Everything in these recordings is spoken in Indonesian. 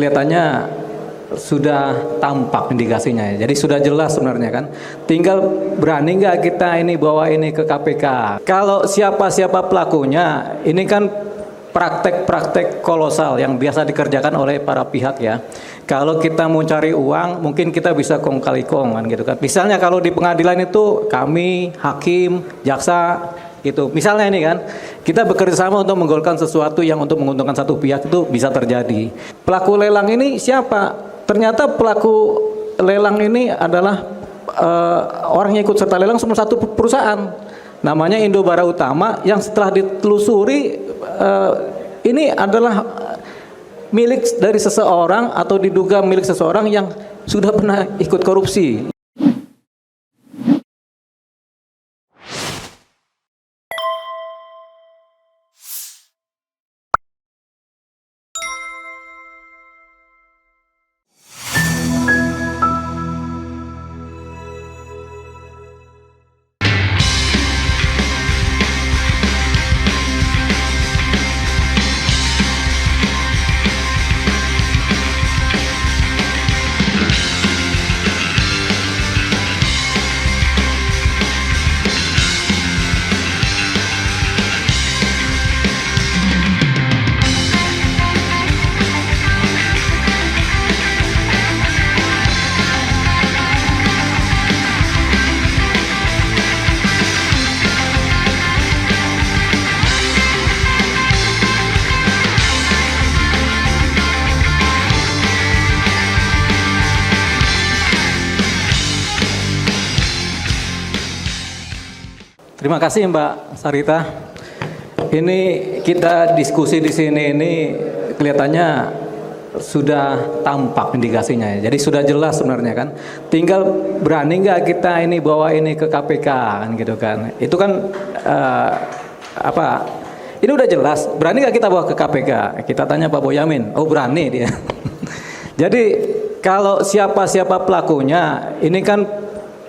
kelihatannya sudah tampak indikasinya ya. Jadi sudah jelas sebenarnya kan. Tinggal berani nggak kita ini bawa ini ke KPK. Kalau siapa-siapa pelakunya, ini kan praktek-praktek kolosal yang biasa dikerjakan oleh para pihak ya. Kalau kita mau cari uang, mungkin kita bisa kong kali kong kan gitu kan. Misalnya kalau di pengadilan itu kami, hakim, jaksa gitu. Misalnya ini kan, kita bekerja sama untuk menggolkan sesuatu yang untuk menguntungkan satu pihak, itu bisa terjadi. Pelaku lelang ini siapa? Ternyata pelaku lelang ini adalah orang yang ikut serta lelang cuma satu perusahaan, namanya Indobara Utama, yang setelah ditelusuri ini adalah milik dari seseorang atau diduga milik seseorang yang sudah pernah ikut korupsi. Terima kasih Mbak Sarita. Ini kita diskusi di sini ini kelihatannya sudah tampak indikasinya ya. Jadi sudah jelas sebenarnya kan. Tinggal berani nggak kita ini bawa ini ke KPK kan gitu kan. Itu kan ini udah jelas. Berani nggak kita bawa ke KPK? Kita tanya Pak Boyamin. Oh berani dia. Jadi kalau siapa-siapa pelakunya, ini kan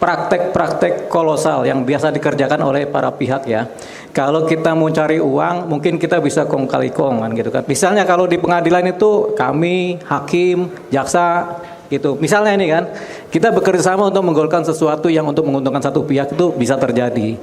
praktek-praktek kolosal yang biasa dikerjakan oleh para pihak ya. Kalau kita mau cari uang, mungkin kita bisa kong kali kong kan gitu kan. Misalnya kalau di pengadilan itu kami, hakim, jaksa gitu. Misalnya ini kan, kita bekerja sama untuk menggolkan sesuatu yang untuk menguntungkan satu pihak, itu bisa terjadi.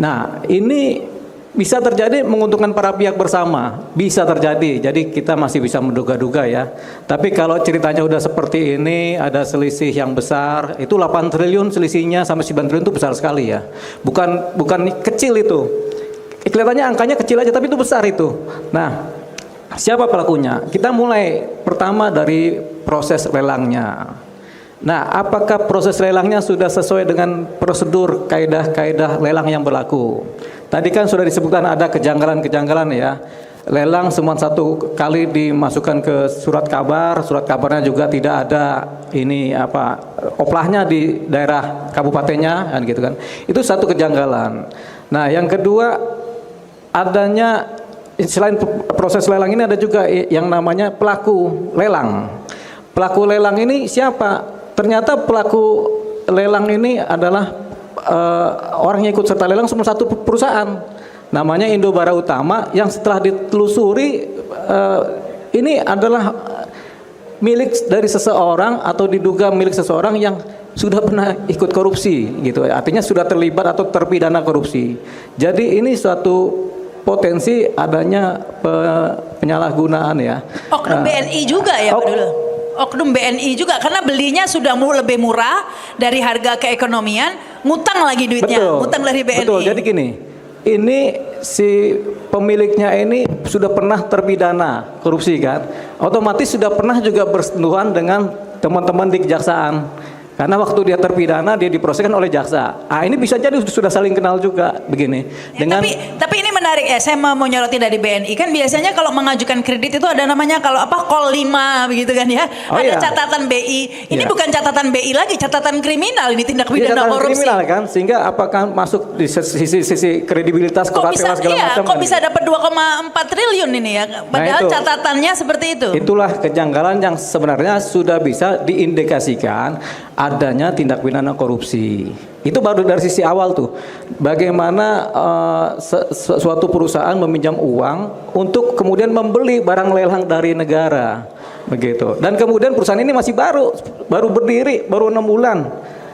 Nah, ini bisa terjadi menguntungkan para pihak bersama, bisa terjadi. Jadi kita masih bisa menduga-duga ya. Tapi kalau ceritanya udah seperti ini, ada selisih yang besar, itu 8 triliun selisihnya sampai 9 triliun itu besar sekali ya. Bukan kecil itu. Kelihatannya angkanya kecil aja, tapi itu besar itu. Nah, siapa pelakunya? Kita mulai pertama dari proses lelangnya. Nah, apakah proses lelangnya sudah sesuai dengan prosedur kaidah-kaidah lelang yang berlaku? Tadi kan sudah disebutkan ada kejanggalan-kejanggalan ya. Lelang cuma satu kali dimasukkan ke surat kabarnya juga tidak ada ini oplahnya di daerah kabupatennya kan gitu kan. Itu satu kejanggalan. Nah, yang kedua adanya selain proses lelang ini ada juga yang namanya pelaku lelang. Pelaku lelang ini siapa? Ternyata pelaku lelang ini adalah orang yang ikut serta lelang cuma satu perusahaan, namanya Indobara Utama, yang setelah ditelusuri ini adalah milik dari seseorang atau diduga milik seseorang yang sudah pernah ikut korupsi gitu. Artinya sudah terlibat atau terpidana korupsi. Jadi ini suatu potensi adanya penyalahgunaan ya. Oknum BNI juga ya Pak dulu. Oknum BNI juga, karena belinya sudah lebih murah dari harga keekonomian, ngutang lagi duitnya, ngutang dari BNI. Betul, jadi gini, ini si pemiliknya ini sudah pernah terpidana korupsi kan, otomatis sudah pernah juga bersentuhan dengan teman-teman di kejaksaan. Karena waktu dia terpidana, dia diproseskan oleh jaksa. Ini bisa jadi sudah saling kenal juga begini. Dengan Tapi ini menarik ya, saya mau nyorotin dari BNI. Kan biasanya kalau mengajukan kredit itu ada namanya call 5 begitu kan ya. Ada catatan BI. Ini bukan catatan BI lagi, catatan kriminal, ini tindak pidana korupsi. Kriminal kan, sehingga apakah masuk di sisi kredibilitas kolateral segala macam. Kok bisa dapat 2,4 triliun ini ya? Padahal catatannya seperti itu. Itulah kejanggalan yang sebenarnya sudah bisa diindikasikan adanya tindak pidana korupsi. Itu baru dari sisi awal tuh. Bagaimana suatu perusahaan meminjam uang untuk kemudian membeli barang lelang dari negara. begitu. Dan kemudian perusahaan ini masih baru berdiri, baru 6 bulan.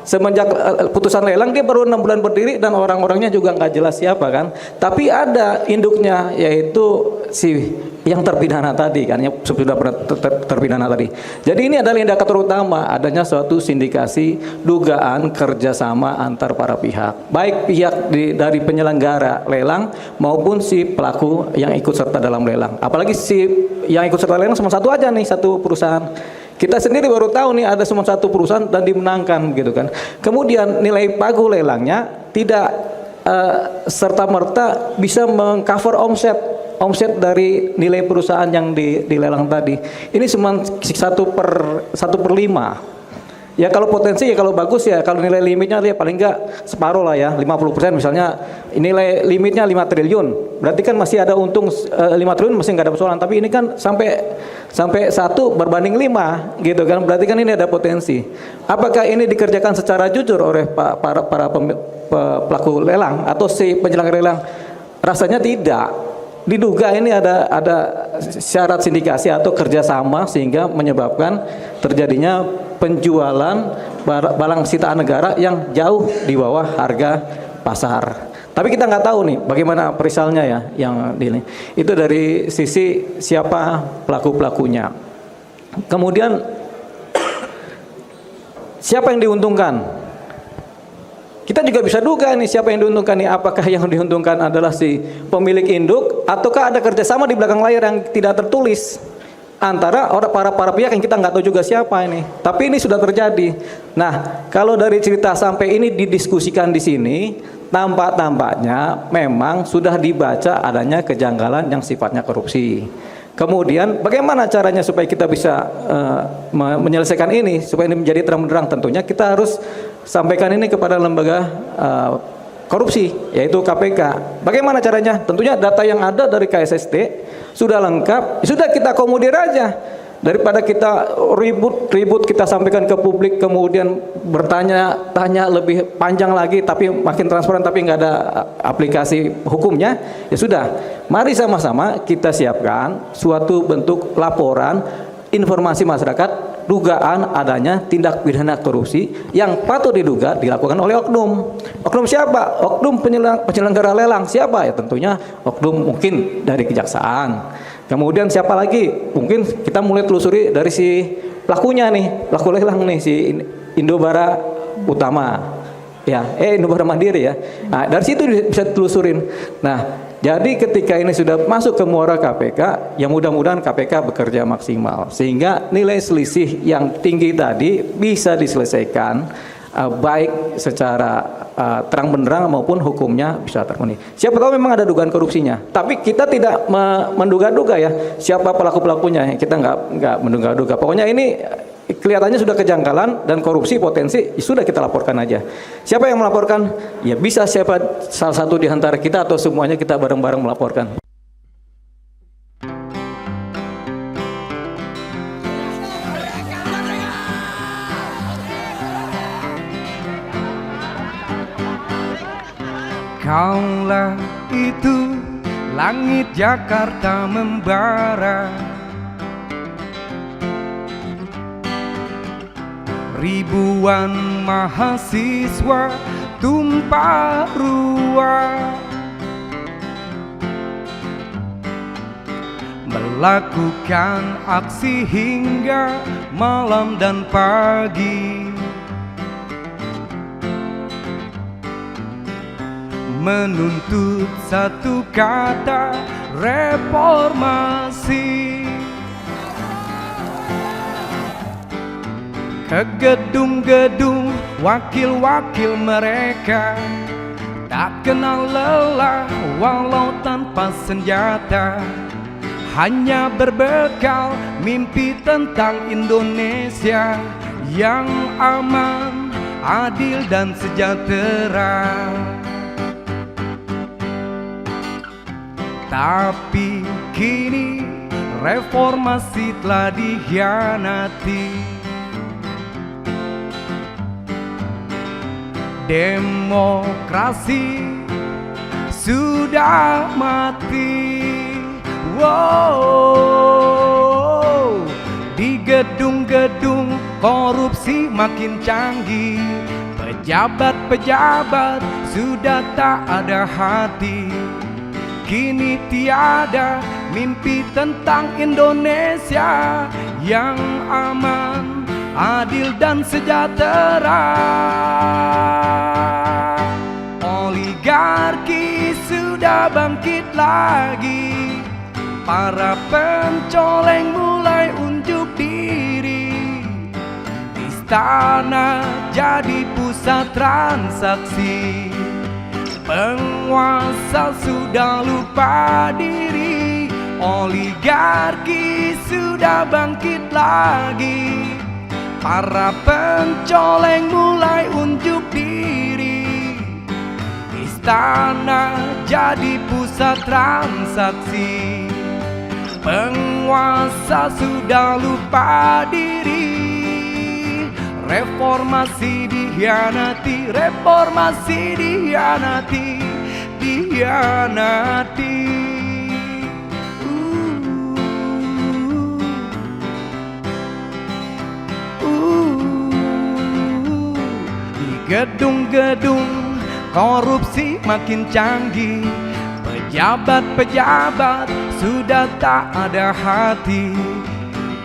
Semenjak putusan lelang dia baru 6 bulan berdiri dan orang-orangnya juga nggak jelas siapa kan. Tapi ada induknya yaitu si yang terpidana tadi kan, yang sudah pernah terpidana tadi. Jadi ini adalah indikator utama adanya suatu sindikasi dugaan kerjasama antar para pihak, baik pihak dari penyelenggara lelang maupun si pelaku yang ikut serta dalam lelang. Apalagi si yang ikut serta lelang cuma satu aja nih, satu perusahaan. Kita sendiri baru tahu nih ada cuma satu perusahaan dan dimenangkan gitu kan. Kemudian nilai pagu lelangnya tidak serta merta bisa mengcover omset dari nilai perusahaan yang dilelang tadi. Ini cuma 1/5. Ya kalau potensi ya, kalau bagus ya, kalau nilai limitnya dia paling enggak separuh lah ya, 50% misalnya nilai limitnya 5 triliun. Berarti kan masih ada untung 5 triliun masih enggak ada persoalan, tapi ini kan sampai 1 berbanding 5 gitu kan. Berarti kan ini ada potensi. Apakah ini dikerjakan secara jujur oleh para pelaku lelang atau si penyelenggara lelang? Rasanya tidak. Diduga ini ada syarat sindikasi atau kerjasama sehingga menyebabkan terjadinya penjualan barang sitaan negara yang jauh di bawah harga pasar. Tapi kita nggak tahu nih bagaimana perisalnya ya yang ini. Itu dari sisi siapa pelaku-pelakunya. Kemudian siapa yang diuntungkan? Kita juga bisa duga nih siapa yang diuntungkan nih. Apakah yang diuntungkan adalah si pemilik induk ataukah ada kerjasama di belakang layar yang tidak tertulis antara para pihak yang kita nggak tahu juga siapa ini. Tapi ini sudah terjadi. Nah, kalau dari cerita sampai ini didiskusikan di sini, tampaknya memang sudah dibaca adanya kejanggalan yang sifatnya korupsi. Kemudian bagaimana caranya supaya kita bisa menyelesaikan ini supaya ini menjadi terang benderang? Tentunya kita harus sampaikan ini kepada lembaga korupsi yaitu KPK. Bagaimana caranya? Tentunya data yang ada dari KSST sudah lengkap, sudah kita akomodir aja. Daripada kita ribut kita sampaikan ke publik kemudian bertanya-tanya lebih panjang lagi tapi makin transparan tapi nggak ada aplikasi hukumnya, ya sudah. Mari sama-sama kita siapkan suatu bentuk laporan informasi masyarakat dugaan adanya tindak pidana korupsi yang patut diduga dilakukan oleh oknum. Oknum siapa? Oknum penyelenggara lelang. Siapa? Ya tentunya oknum mungkin dari kejaksaan. Kemudian siapa lagi? Mungkin kita mulai telusuri dari si pelakunya nih, pelaku lelang nih, si Indobara Utama. Ya, Indobara Mandiri ya. Nah, dari situ bisa telusurin. Nah, jadi ketika ini sudah masuk ke muara KPK, ya mudah-mudahan KPK bekerja maksimal sehingga nilai selisih yang tinggi tadi bisa diselesaikan baik secara terang benderang maupun hukumnya bisa terpenuhi. Siapa tahu memang ada dugaan korupsinya, tapi kita tidak menduga-duga ya siapa pelaku-pelakunya. Kita nggak menduga-duga. Pokoknya ini kelihatannya sudah kejanggalan dan korupsi potensi, sudah kita laporkan aja. Siapa yang melaporkan? Ya bisa siapa salah satu di antara kita atau semuanya kita bareng-bareng melaporkan. Kaulah itu langit Jakarta membara, ribuan mahasiswa tumpah ruah melakukan aksi hingga malam dan pagi, menuntut satu kata reformasi. Ke gedung-gedung wakil-wakil mereka tak kenal lelah walau tanpa senjata, hanya berbekal mimpi tentang Indonesia yang aman, adil dan sejahtera. Tapi kini reformasi telah dikhianati, demokrasi sudah mati. Wow, di gedung-gedung korupsi makin canggih, pejabat-pejabat sudah tak ada hati. Kini tiada mimpi tentang Indonesia yang aman, adil dan sejahtera. Oligarki sudah bangkit lagi, para pencoleng mulai unjuk diri. Istana jadi pusat transaksi, penguasa sudah lupa diri. Oligarki sudah bangkit lagi, para pencoleng mulai unjuk diri. Istana jadi pusat transaksi, penguasa sudah lupa diri. Reformasi dikhianati, reformasi dikhianati, dikhianati. Di gedung-gedung korupsi makin canggih, pejabat-pejabat sudah tak ada hati.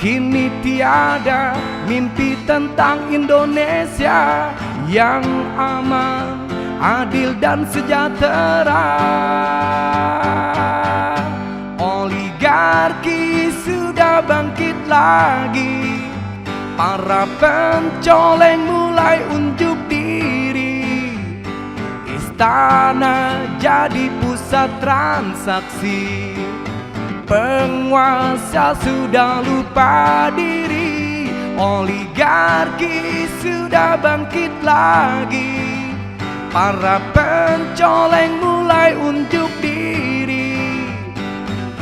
Kini tiada mimpi tentang Indonesia yang aman, adil dan sejahtera. Oligarki sudah bangkit lagi, para pencoleng mulai unjuk diri. Istana jadi pusat transaksi, penguasa sudah lupa diri. Oligarki sudah bangkit lagi, para pencoleng mulai unjuk diri.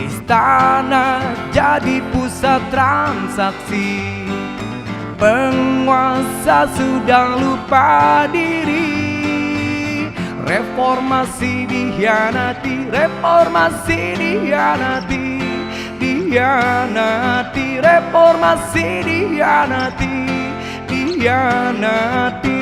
Istana jadi pusat transaksi, penguasa sudah lupa diri. Reformasi dikhianati, reformasi dikhianati, dikhianati. Reformasi dikhianati, dikhianati.